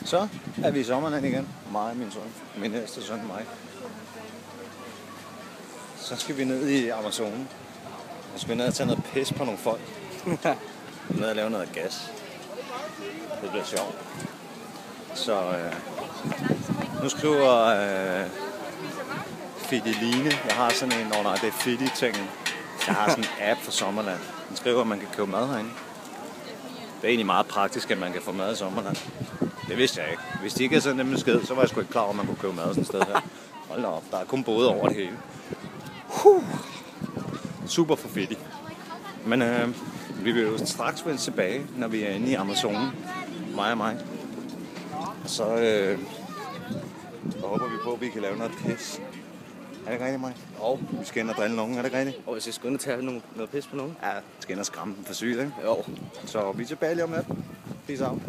Så er vi i Sommerland igen. Mig og min søn. Min ældste søn, mig. Så skal vi ned i Amazonen. Og skal vi ned og tage noget pis på nogle folk. Ned og lave noget gas. Det bliver sjovt. Så nu skriver Fideline. Jeg har sådan en, nej, det er Fidi-tingen. Jeg har sådan en app for Sommerland. Den skriver, at man kan købe mad herinde. Det er egentlig meget praktisk, at man kan få mad i Sommerland. Det vidste jeg ikke. Hvis de ikke havde sendt dem en sked, så var jeg sgu ikke klar over, at man kunne købe mad sådan et sted her. Hold da op, der er kun både over det hele. Super for fedt. Men vi vil jo straks vende tilbage, når vi er inde i Amazonen. Mig og mig. Så håber vi på, at vi kan lave noget pis. Er det ikke rigtigt, mig? Jo. Vi skal ind og drille nogen, er det ikke rigtigt? Og hvis jeg skal ind og tage noget pis på nogen? Ja, vi skal ind og skræmme dem for sygt, ikke? Jo. Så vi er tilbage lige om lidt. Peace out.